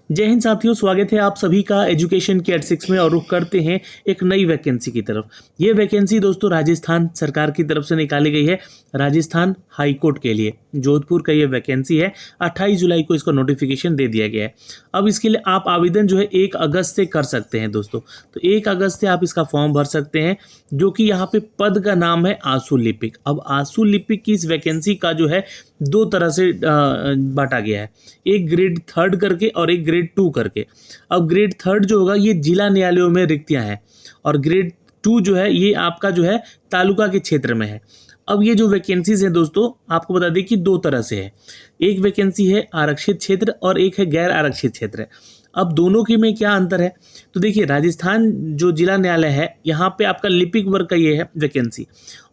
जय हिंद साथियों, स्वागत है आप सभी का एजुकेशन के 86 में। और रुख करते हैं एक नई वैकेंसी की तरफ। ये वैकेंसी दोस्तों राजस्थान सरकार की तरफ से निकाली गई है, राजस्थान हाई कोर्ट के लिए। जोधपुर का ये वैकेंसी है। 28 जुलाई को इसका नोटिफिकेशन दे दिया गया है। अब इसके लिए आप आवेदन जो है 1 अगस्त से कर सकते हैं दोस्तों। तो 1 अगस्त से आप इसका फॉर्म भर सकते हैं, जो कि यहाँ पे पद का नाम है आंसू लिपिक। अब आंसू लिपिक की इस वैकेंसी का जो है 2 तरह से बांटा गया है, एक ग्रेड 3 करके और एक ग्रेड 2 करके। अब ग्रेड 3 जो होगा ये जिला न्यायालयों में रिक्तियां हैं, और ग्रेड 2 जो है ये आपका जो है तालुका के क्षेत्र में है। अब ये जो वैकेंसीज हैं दोस्तों, आपको बता दें कि 2 तरह से है। एक वैकेंसी है आरक्षित क्षेत्र और एक है गैर आरक्षित क्षेत्र। अब दोनों के में क्या अंतर है, तो देखिए राजस्थान जो जिला न्यायालय है यहाँ पे आपका लिपिक वर्ग का ये है वैकेंसी,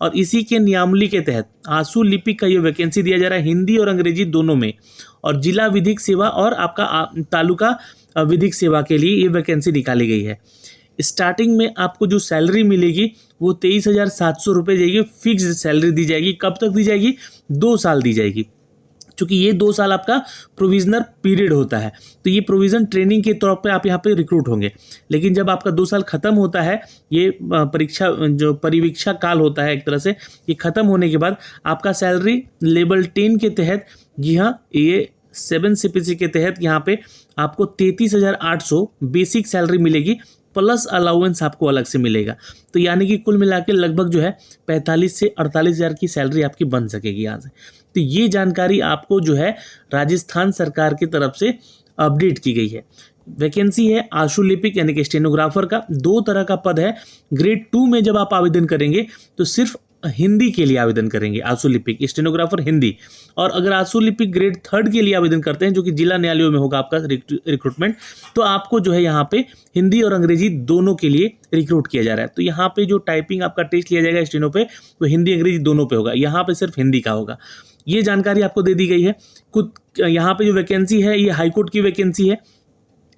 और इसी के नियमावली के तहत आंसू लिपिक का ये वैकेंसी दिया जा रहा है हिंदी और अंग्रेजी दोनों में। और जिला विधिक सेवा और आपका तालुका विधिक सेवा के लिए ये वैकेंसी निकाली गई है। स्टार्टिंग में आपको जो सैलरी मिलेगी वो 23,700 रुपये जाएगी, फिक्स्ड सैलरी दी जाएगी। कब तक दी जाएगी? 2 साल दी जाएगी, क्योंकि ये 2 साल आपका प्रोविजनल पीरियड होता है। तो ये प्रोविजन ट्रेनिंग के तौर पे आप यहाँ पे रिक्रूट होंगे। लेकिन जब आपका 2 साल खत्म होता है, ये परीक्षा जो परिवीक्षा काल होता है एक तरह से, ये खत्म होने के बाद आपका सैलरी लेवल 10 के तहत, जी हाँ ये 7 CPC के तहत यहाँ पे आपको 33,800 बेसिक सैलरी मिलेगी, प्लस अलाउंस आपको अलग से मिलेगा। तो यानी कि कुल मिला के लगभग जो है 45 से 48,000 की सैलरी आपकी बन सकेगी यहाँ से। तो ये जानकारी आपको जो है राजस्थान सरकार की तरफ से अपडेट की गई है। वैकेंसी है आंसू लिपिक यानी कि स्टेनोग्राफर का। 2 तरह का पद है। ग्रेड 2 में जब आप आवेदन करेंगे तो सिर्फ हिंदी के लिए आवेदन करेंगे, आंसू लिपिक स्टेनोग्राफर हिंदी। और अगर आंसू लिपिक ग्रेड 3 के लिए आवेदन करते हैं, जो कि जिला न्यायालयों में होगा आपका रिक्रूटमेंट, तो आपको जो है यहाँ पे हिंदी और अंग्रेजी दोनों के लिए रिक्रूट किया जा रहा है। तो यहाँ पे जो टाइपिंग आपका टेस्ट लिया जाएगा स्टेनो पे, वो हिंदी अंग्रेजी दोनों पे होगा, यहाँ पे सिर्फ हिंदी का होगा। ये जानकारी आपको दे दी गई है। कुछ यहाँ पे जो वैकेंसी है ये हाईकोर्ट की वैकेंसी है।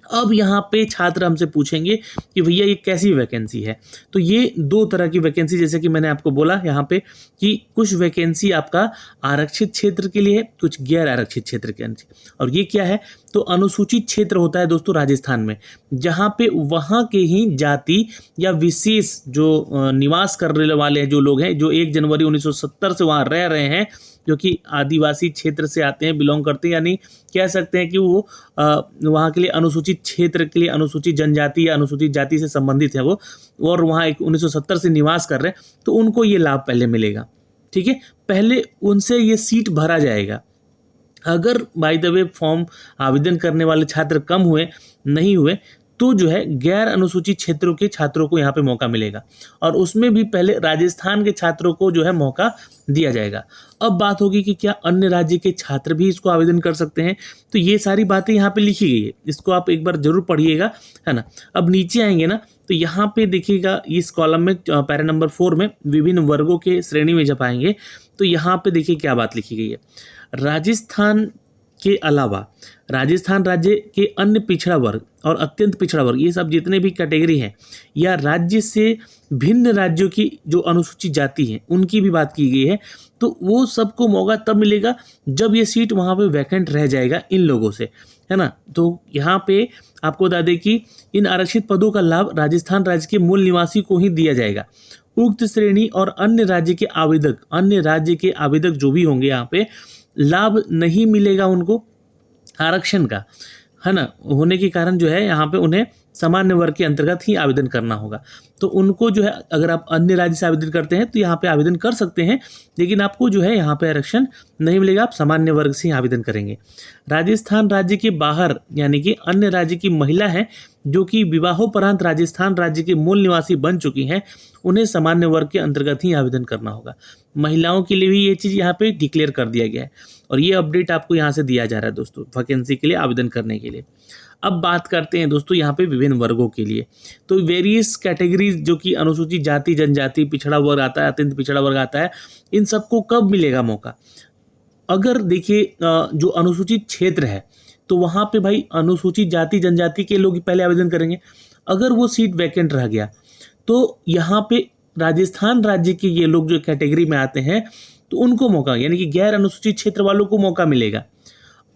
अब यहाँ पे छात्र हमसे पूछेंगे कि भैया ये कैसी वैकेंसी है। तो ये 2 तरह की वैकेंसी, जैसे कि मैंने आपको बोला यहाँ पे कि कुछ वैकेंसी आपका आरक्षित क्षेत्र के लिए है, कुछ गैर आरक्षित क्षेत्र के लिए। और ये क्या है, तो अनुसूचित क्षेत्र होता है दोस्तों राजस्थान में, जहाँ पे वहाँ के ही जाति या विशेष जो निवास करने वाले हैं, जो लोग हैं जो 1 जनवरी 1970 से वहाँ रह रहे हैं, जो कि आदिवासी क्षेत्र से आते हैं, बिलोंग करते हैं, यानी कह सकते हैं कि वो वहाँ के लिए अनुसूचित क्षेत्र के लिए अनुसूचित जनजाति या अनुसूचित जाति से संबंधित है वो, और वहाँ 1970 से निवास कर रहे हैं, तो उनको ये लाभ पहले मिलेगा। ठीक है, पहले उनसे ये सीट भरा जाएगा। अगर बाय द वे फॉर्म आवेदन करने वाले छात्र कम हुए, नहीं हुए, तो जो है गैर अनुसूचित क्षेत्रों के छात्रों को यहाँ पे मौका मिलेगा, और उसमें भी पहले राजस्थान के छात्रों को जो है मौका दिया जाएगा। अब बात होगी कि क्या अन्य राज्य के छात्र भी इसको आवेदन कर सकते हैं। तो ये सारी बातें यहाँ पे लिखी गई है, इसको आप एक बार जरूर पढ़िएगा, है ना। अब नीचे आएंगे ना, तो यहाँ पे देखिएगा इस कॉलम में पैरा नंबर 4 में विभिन्न वर्गों के श्रेणी में जब आएंगे, तो यहाँ पे देखिए क्या बात लिखी गई है। राजस्थान के अलावा राजस्थान राज्य के अन्य पिछड़ा वर्ग और अत्यंत पिछड़ा वर्ग, ये सब जितने भी कैटेगरी हैं, या राज्य से भिन्न राज्यों की जो अनुसूचित जाति हैं, उनकी भी बात की गई है। तो वो सबको मौका तब मिलेगा जब ये सीट वहाँ पे वैकेंट रह जाएगा इन लोगों से, है ना। तो यहाँ पे आपको बता दें कि इन आरक्षित पदों का लाभ राजस्थान राज्य के मूल निवासी को ही दिया जाएगा। उक्त श्रेणी और अन्य राज्य के आवेदक जो भी होंगे यहाँ पे, लाभ नहीं मिलेगा उनको आरक्षण का, है ना, होने के कारण जो है यहाँ पे उन्हें सामान्य वर्ग के अंतर्गत ही आवेदन करना होगा। तो उनको जो है, अगर आप अन्य राज्य से आवेदन करते हैं तो यहाँ पे आवेदन कर सकते हैं, लेकिन आपको जो है यहाँ पे आरक्षण नहीं मिलेगा, आप सामान्य वर्ग से ही आवेदन करेंगे। राजस्थान राज्य के बाहर यानी कि अन्य राज्य की महिला हैं जो कि विवाहोपरांत राजस्थान राज्य के मूल निवासी बन चुकी हैं, उन्हें सामान्य वर्ग के अंतर्गत ही आवेदन करना होगा। महिलाओं के लिए भी ये चीज़ यहाँ पे डिक्लेयर कर दिया गया है, और ये अपडेट आपको यहाँ से दिया जा रहा है दोस्तों वैकेंसी के लिए आवेदन करने के लिए। अब बात करते हैं दोस्तों यहाँ पे विभिन्न वर्गों के लिए। तो वेरियस कैटेगरीज जो कि अनुसूचित जाति, जनजाति, पिछड़ा वर्ग आता है, अत्यंत पिछड़ा वर्ग आता है, इन सबको कब मिलेगा मौका? अगर देखिए जो अनुसूचित क्षेत्र है, तो वहाँ पे भाई अनुसूचित जाति जनजाति के लोग पहले आवेदन करेंगे। अगर वो सीट वैकेंट रह गया, तो यहाँ पे राजस्थान राज्य के ये लोग जो कैटेगरी में आते हैं, तो उनको मौका, यानी कि गैर अनुसूचित क्षेत्र वालों को मौका मिलेगा।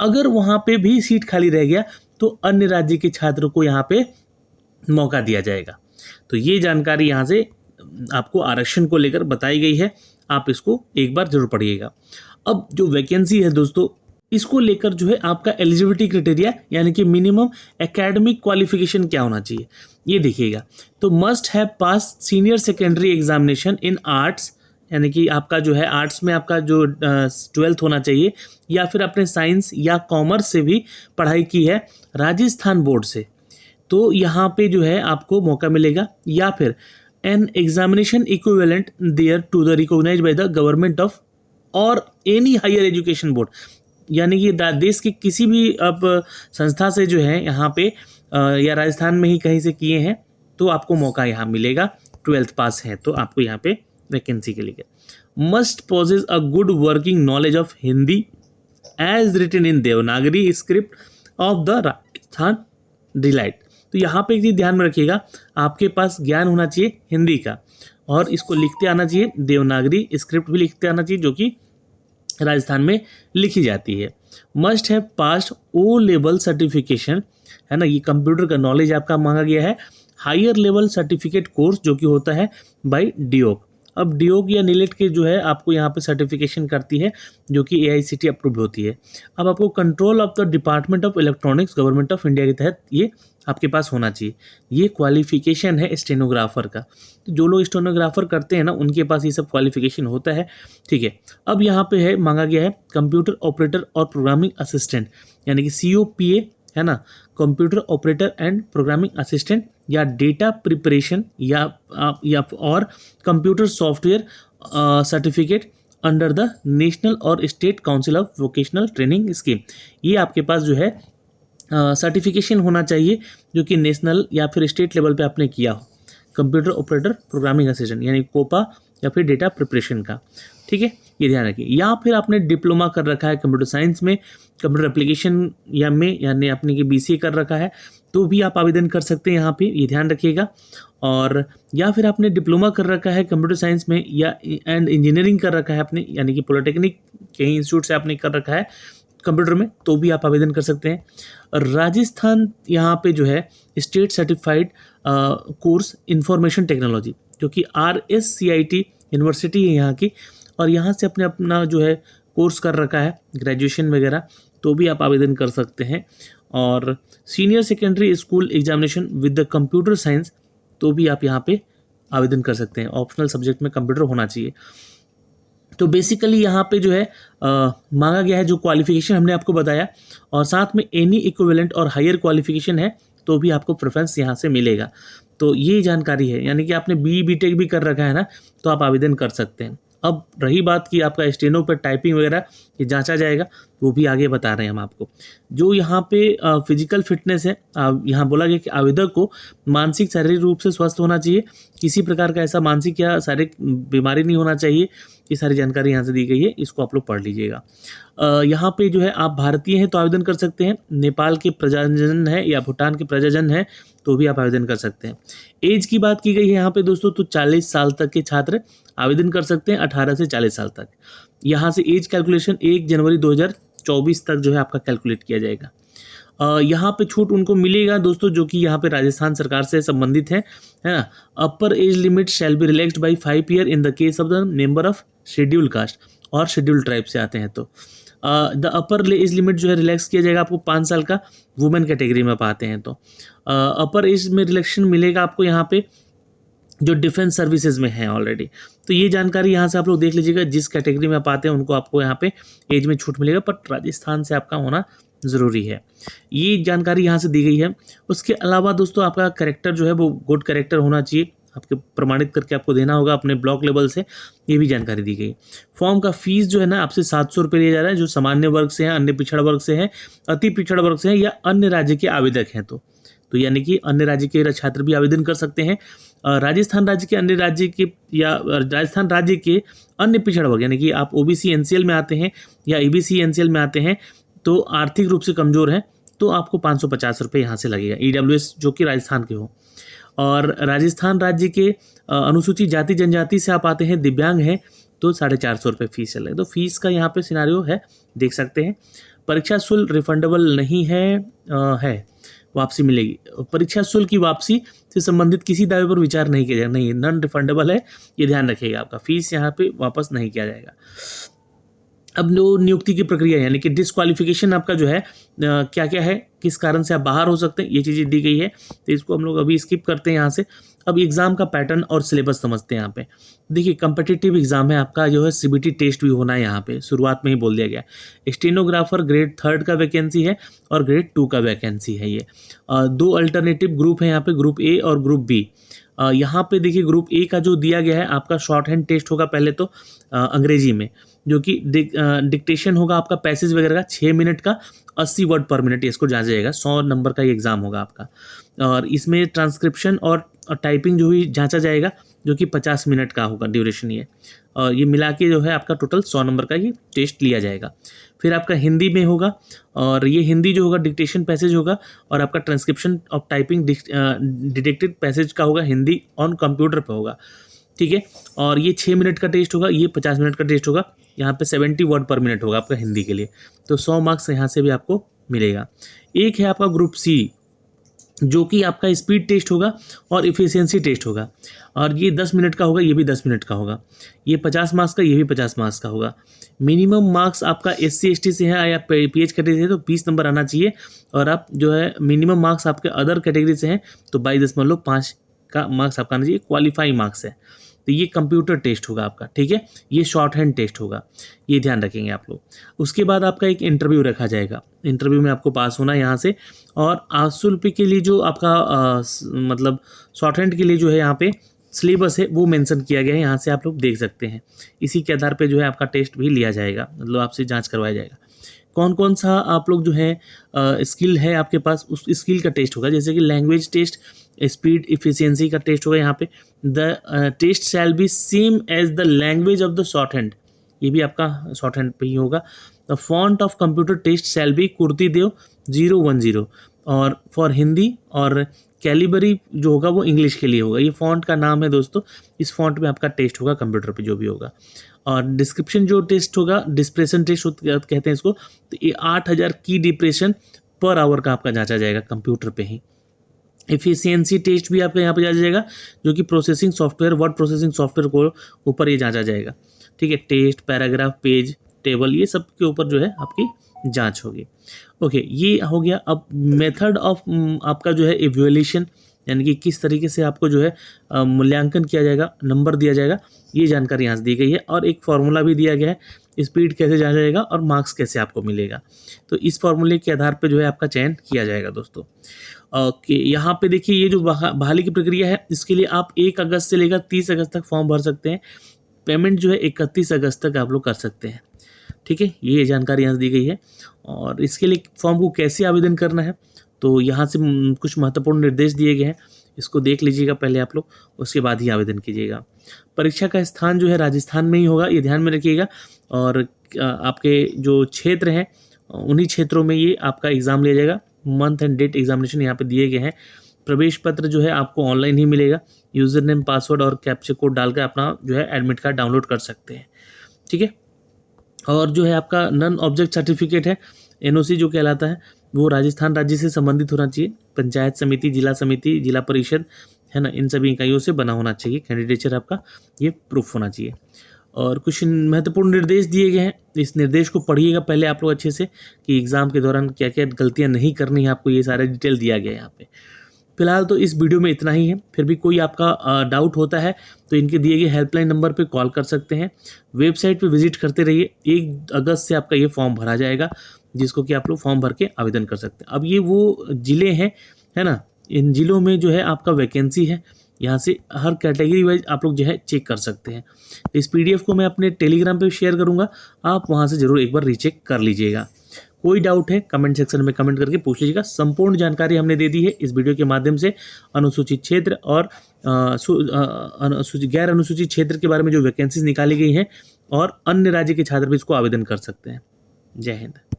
अगर वहाँ पे भी सीट खाली रह गया, तो अन्य राज्य के छात्र को यहाँ पे मौका दिया जाएगा। तो ये जानकारी यहाँ से आपको आरक्षण को लेकर बताई गई है, आप इसको एक बार जरूर पढ़िएगा। अब जो वैकेंसी है दोस्तों, इसको लेकर जो है आपका एलिजिबिलिटी क्राइटेरिया यानी कि मिनिमम एकेडमिक क्वालिफिकेशन क्या होना चाहिए ये देखिएगा। तो must have pass senior secondary examination in arts, यानी कि आपका जो है आर्ट्स में आपका जो 12th होना चाहिए, या फिर आपने साइंस या कॉमर्स से भी पढ़ाई की है राजस्थान बोर्ड से, तो यहाँ पे जो है आपको मौका मिलेगा। या फिर an examination equivalent there to the recognised by the government of और एनी हायर एजुकेशन बोर्ड, यानी कि देश के किसी भी अब संस्था से जो है यहाँ पे या राजस्थान में ही कहीं से किए हैं तो आपको मौका यहाँ मिलेगा। 12th पास है तो आपको यहाँ पे वैकेंसी के लिए। Must possess a good working knowledge of Hindi as written in Devanagari script of the Rajasthan delight. तो यहाँ पे एक चीज ध्यान में रखिएगा, आपके पास ज्ञान होना चाहिए हिंदी का और इसको लिखते आना चाहिए, देवनागरी स्क्रिप्ट भी लिखते आना चाहिए जो कि राजस्थान में लिखी जाती है। Must have passed O level certification, है ना, ये कंप्यूटर का नॉलेज आपका मांगा गया है। हायर लेवल सर्टिफिकेट कोर्स जो कि होता है बाय डियोक। अब डियोक या नीलेट के जो है आपको यहाँ पे सर्टिफिकेशन करती है जो कि AICTE अप्रूव होती है। अब आपको control of the department of electronics government of India के तहत ये आपके पास होना चाहिए। ये क्वालिफिकेशन है स्टेनोग्राफर का, तो जो लोग स्टेनोग्राफर करते हैं ना उनके पास ये सब क्वालिफिकेशन होता है, ठीक है। अब यहाँ पे है मांगा गया है कंप्यूटर ऑपरेटर और प्रोग्रामिंग असिस्टेंट, यानी कि COPA, है ना, computer operator and programming assistant, या डेटा प्रिपरेशन या और computer software certificate under the national और state council of vocational training scheme. ये आपके पास जो है सर्टिफिकेशन होना चाहिए जो कि नेशनल या फिर स्टेट लेवल पे आपने किया हो, कंप्यूटर ऑपरेटर प्रोग्रामिंग असिस्टेंट यानी कोपा या फिर डेटा प्रिपरेशन का, ठीक है, ये ध्यान रखिए। या फिर आपने डिप्लोमा कर रखा है कंप्यूटर साइंस में, कंप्यूटर एप्लीकेशन या में, यानी आपने कि BCA कर रखा है तो भी आप आवेदन कर सकते हैं यहाँ पे, ये ध्यान रखिएगा। और या फिर आपने डिप्लोमा कर रखा है कंप्यूटर साइंस में या एंड इंजीनियरिंग कर रखा है आपने, यानी कि पॉलिटेक्निक कहीं इंस्टीट्यूट से आपने कर रखा है कंप्यूटर में, तो भी आप आवेदन कर सकते हैं। राजस्थान यहाँ पे जो है state certified course information technology जो कि RSCIT यूनिवर्सिटी है यहाँ की, और यहाँ से अपने अपना जो है कोर्स कर रखा है ग्रेजुएशन वगैरह, तो भी आप आवेदन कर सकते हैं। और senior secondary school examination with the computer science, तो भी आप यहाँ पे आवेदन कर सकते हैं। ऑप्शनल सब्जेक्ट में कंप्यूटर होना चाहिए। तो बेसिकली यहाँ पे जो है मांगा गया है जो क्वालिफिकेशन हमने आपको बताया, और साथ में एनी इक्विवेलेंट और हायर क्वालिफिकेशन है तो भी आपको प्रेफरेंस यहाँ से मिलेगा। तो ये जानकारी है, यानी कि आपने BTech भी कर रखा है ना, तो आप आवेदन कर सकते हैं। अब रही बात कि आपका स्टेनो पर टाइपिंग वगैरह ये जांचा जाएगा, वो भी आगे बता रहे हैं हम आपको। जो यहाँ पे फिजिकल फिटनेस है, यहाँ बोला गया कि आवेदक को मानसिक शारीरिक रूप से स्वस्थ होना चाहिए, किसी प्रकार का ऐसा मानसिक या शारीरिक बीमारी नहीं होना चाहिए। ये सारी जानकारी यहाँ से दी गई है, इसको आप लोग पढ़ लीजिएगा। यहाँ पे जो है आप भारतीय हैं तो आवेदन कर सकते हैं, नेपाल के प्रजाजन है या भूटान के प्रजाजन है तो भी आप आवेदन कर सकते हैं। एज की बात की गई है यहाँ पे दोस्तों, तो 40 साल तक के छात्र आवेदन कर सकते हैं, 18 से 40 साल तक। यहाँ से एज कैलकुलेशन 1 जनवरी 2024 तक जो है आपका कैलकुलेट किया जाएगा। यहाँ पे छूट उनको मिलेगा दोस्तों जो कि यहाँ पे राजस्थान सरकार से संबंधित है ना। Upper age limit shall be relaxed by 5 year in the case of the member of schedule caste और शेड्यूल ट्राइब से आते हैं तो द अपर एज लिमिट जो है रिलैक्स किया जाएगा आपको 5 साल का, वुमेन कैटेगरी में आप आते हैं तो अपर एज में रिलैक्सेशन मिलेगा आपको यहाँ पे जो डिफेंस सर्विसेज में है ऑलरेडी। तो ये जानकारी यहाँ से आप लोग देख लीजिएगा, जिस कैटेगरी में आप आते हैं उनको आपको यहाँ पे एज में छूट मिलेगा, पर राजस्थान से आपका होना ज़रूरी है। ये जानकारी यहाँ से दी गई है। उसके अलावा दोस्तों आपका कैरेक्टर जो है वो गुड कैरेक्टर होना चाहिए, आपके प्रमाणित करके आपको देना होगा अपने ब्लॉक लेवल से, ये भी जानकारी दी गई। फॉर्म का फीस जो है ना आपसे 700 रुपये लिया जा रहा है, जो सामान्य वर्ग से हैं, अन्य पिछड़ा वर्ग से हैं, अति पिछड़ा वर्ग से हैं या अन्य राज्य के आवेदक हैं तो यानी कि अन्य राज्य के छात्र भी आवेदन कर सकते हैं। राजस्थान राज्य के अन्य राज्य के या राजस्थान राज्य के अन्य पिछड़ा वर्ग, यानी कि आप OBC NCL में आते हैं या EBC NCL में आते हैं तो आर्थिक रूप से कमज़ोर हैं तो आपको 550 रुपये यहाँ से लगेगा, EWS जो कि राजस्थान के हो। और राजस्थान राज्य के अनुसूचित जाति जनजाति से आप आते हैं, दिव्यांग हैं तो 450 रुपये फीस चलेगा। तो फीस का यहाँ पे सिनारियो है, देख सकते हैं। परीक्षा शुल्क रिफंडेबल नहीं है, है, वापसी मिलेगी। परीक्षा शुल्क की वापसी से संबंधित किसी दावे पर विचार नहीं किया जाएगा, नहीं, नॉन रिफंडेबल है, ये ध्यान रखिएगा। आपका फीस यहाँ पे वापस नहीं किया जाएगा। अब जो नियुक्ति की प्रक्रिया यानी कि डिस्क्वालिफिकेशन आपका जो है क्या क्या है, किस कारण से आप बाहर हो सकते हैं, ये चीज़ें दी गई है, तो इसको हम लोग अभी स्किप करते हैं यहाँ से। अब एग्ज़ाम का पैटर्न और सिलेबस समझते हैं यहाँ पे। देखिए कम्पिटिटिव एग्जाम है आपका, जो है सीबीटी टेस्ट भी होना है यहाँ पे, शुरुआत में ही बोल दिया गया। स्टेनोग्राफर ग्रेड 3 का वैकेंसी है और ग्रेड 2 का वैकेंसी है। ये 2 अल्टरनेटिव ग्रुप है यहाँ पे, ग्रुप ए और ग्रुप बी। यहाँ पे देखिए ग्रुप ए का जो दिया गया है आपका शॉर्ट हैंड टेस्ट होगा पहले तो अंग्रेजी में, जो कि डिक्टेशन होगा आपका पैसेज वगैरह का 6 मिनट का, 80 वर्ड पर मिनट इसको जांचा जाएगा। 100 नंबर का ये एग्ज़ाम होगा आपका, और इसमें ट्रांसक्रिप्शन और टाइपिंग जो भी जांचा जाएगा, जो कि 50 मिनट का होगा ड्यूरेशन ये, और ये मिला के जो है आपका टोटल 100 नंबर का ये टेस्ट लिया जाएगा। फिर आपका हिंदी में होगा, और ये हिंदी जो होगा डिक्टेशन पैसेज होगा, और आपका transcription of typing detected passage का होगा, हिंदी ऑन कंप्यूटर पे होगा, ठीक है। और ये 6 मिनट का टेस्ट होगा, ये 50 मिनट का टेस्ट होगा। यहाँ पे 70 वर्ड पर मिनट होगा आपका हिंदी के लिए, तो 100 मार्क्स यहाँ से भी आपको मिलेगा। एक है आपका ग्रुप सी, जो कि आपका स्पीड टेस्ट होगा और इफ़िशियंसी टेस्ट होगा, और ये 10 मिनट का होगा, ये भी 10 मिनट का होगा। ये 50 मार्क्स का, ये भी 50 मार्क्स का होगा। मिनिमम मार्क्स आपका SC ST से है या PH कैटेगरी से है तो 20 नंबर आना चाहिए, और आप जो है मिनिमम मार्क्स आपके अदर कैटेगरी से हैं तो 22.5 का मार्क्स आपका आना चाहिए, क्वालिफाइंग मार्क्स है। तो ये कंप्यूटर टेस्ट होगा आपका, ठीक है। ये शॉर्ट हैंड टेस्ट होगा, ये ध्यान रखेंगे आप लोग। उसके बाद आपका एक इंटरव्यू रखा जाएगा, इंटरव्यू में आपको पास होना है यहाँ से। और आशुल्क के लिए जो आपका मतलब शॉर्ट हैंड के लिए जो है यहाँ पे सिलेबस है वो मेंशन किया गया है, यहाँ से आप लोग देख सकते हैं। इसी के आधार पे जो है आपका टेस्ट भी लिया जाएगा, मतलब आपसे जांच करवाया जाएगा। कौन कौन सा आप लोग जो है स्किल है आपके पास, उस स्किल का टेस्ट होगा, जैसे कि लैंग्वेज टेस्ट, स्पीड इफिशियंसी का टेस्ट होगा यहाँ पे। The test shall be same as the language of the shorthand, ये भी आपका शॉर्ट हैंड पे ही होगा। The font of computer test shall be Krutidev 010, और फॉर हिंदी, और कैलिबरी जो होगा वो इंग्लिश के लिए होगा। ये फॉन्ट का नाम है दोस्तों, इस फॉन्ट में आपका टेस्ट होगा कंप्यूटर पे जो भी होगा। और डिस्क्रिप्शन जो टेस्ट होगा, डिस्प्रेशन टेस्ट कहते हैं इसको, तो ये 8000 की डिप्रेशन पर आवर का आपका जांचा जाएगा कंप्यूटर पे ही। एफिशिएंसी टेस्ट भी आपका यहाँ पे जांचा जाएगा, जो कि processing software, word processing software को ऊपर ये जांचा जाएगा, ठीक है। टेस्ट, पैराग्राफ, पेज, टेबल, ये सब के ऊपर जो है आपकी जांच होगी। ओके, ये हो गया। अब मेथड ऑफ आपका जो है इवैल्यूएशन, यानी कि किस तरीके से आपको जो है मूल्यांकन किया जाएगा, नंबर दिया जाएगा, ये जानकारी यहाँ से दी गई है। और एक फार्मूला भी दिया गया है, स्पीड कैसे जांचा जाएगा और मार्क्स कैसे आपको मिलेगा, तो इस फार्मूले के आधार पर जो है आपका चयन किया जाएगा दोस्तों। ओके, यहाँ पे देखिए ये जो बहाली की प्रक्रिया है, इसके लिए आप 1 अगस्त से लेकर 30 अगस्त तक फॉर्म भर सकते हैं। पेमेंट जो है 31 अगस्त तक आप लोग कर सकते हैं, ठीक है। ये जानकारी यहाँ से दी गई है। और इसके लिए फॉर्म को कैसे आवेदन करना है, तो यहाँ से कुछ महत्वपूर्ण निर्देश दिए गए हैं, इसको देख लीजिएगा पहले आप लोग, उसके बाद ही आवेदन कीजिएगा। परीक्षा का स्थान जो है राजस्थान में ही होगा, ये ध्यान में रखिएगा। और आपके जो क्षेत्र हैं उन्हीं क्षेत्रों में ये आपका एग्ज़ाम लिया जाएगा। मंथ एंड डेट एग्जामिनेशन यहाँ पे दिए गए हैं। प्रवेश पत्र जो है आपको ऑनलाइन ही मिलेगा, यूज़र नेम, पासवर्ड और कैप्चा कोड डालकर अपना जो है एडमिट कार्ड डाउनलोड कर सकते हैं, ठीक है। और जो है आपका नॉन ऑब्जेक्ट सर्टिफिकेट है, NOC जो कहलाता है, वो राजस्थान राज्य से संबंधित होना चाहिए। पंचायत समिति, जिला परिषद है ना, इन सभी इकाइयों से बना होना चाहिए। कैंडिडेचर आपका ये प्रूफ होना चाहिए। और कुछ महत्वपूर्ण निर्देश दिए गए हैं, इस निर्देश को पढ़िएगा पहले आप लोग अच्छे से, कि एग्ज़ाम के दौरान क्या क्या गलतियां नहीं करनी है आपको, ये सारा डिटेल दिया गया है यहाँ पे। फिलहाल तो इस वीडियो में इतना ही है। फिर भी कोई आपका डाउट होता है तो इनके दिए गए हेल्पलाइन नंबर पे कॉल कर सकते हैं। वेबसाइट पे विजिट करते रहिए। 1 अगस्त से आपका ये फॉर्म भरा जाएगा, जिसको कि आप लोग फॉर्म भर के आवेदन कर सकते हैं। अब ये वो ज़िले हैं, है ना, इन ज़िलों में जो है आपका वैकेंसी है, यहाँ से हर कैटेगरी वाइज आप लोग जो है चेक कर सकते हैं। इस PDF को मैं अपने टेलीग्राम पे शेयर करूँगा, आप वहाँ से ज़रूर एक बार रीचेक कर लीजिएगा। कोई डाउट है कमेंट सेक्शन में कमेंट करके पूछ लीजिएगा। संपूर्ण जानकारी हमने दे दी है इस वीडियो के माध्यम से। अनुसूचित क्षेत्र और गैर अनुसूचित क्षेत्र के बारे में जो वैकेंसीज निकाली गई हैं, और अन्य राज्य के छात्र भी इसको आवेदन कर सकते हैं। जय हिंद।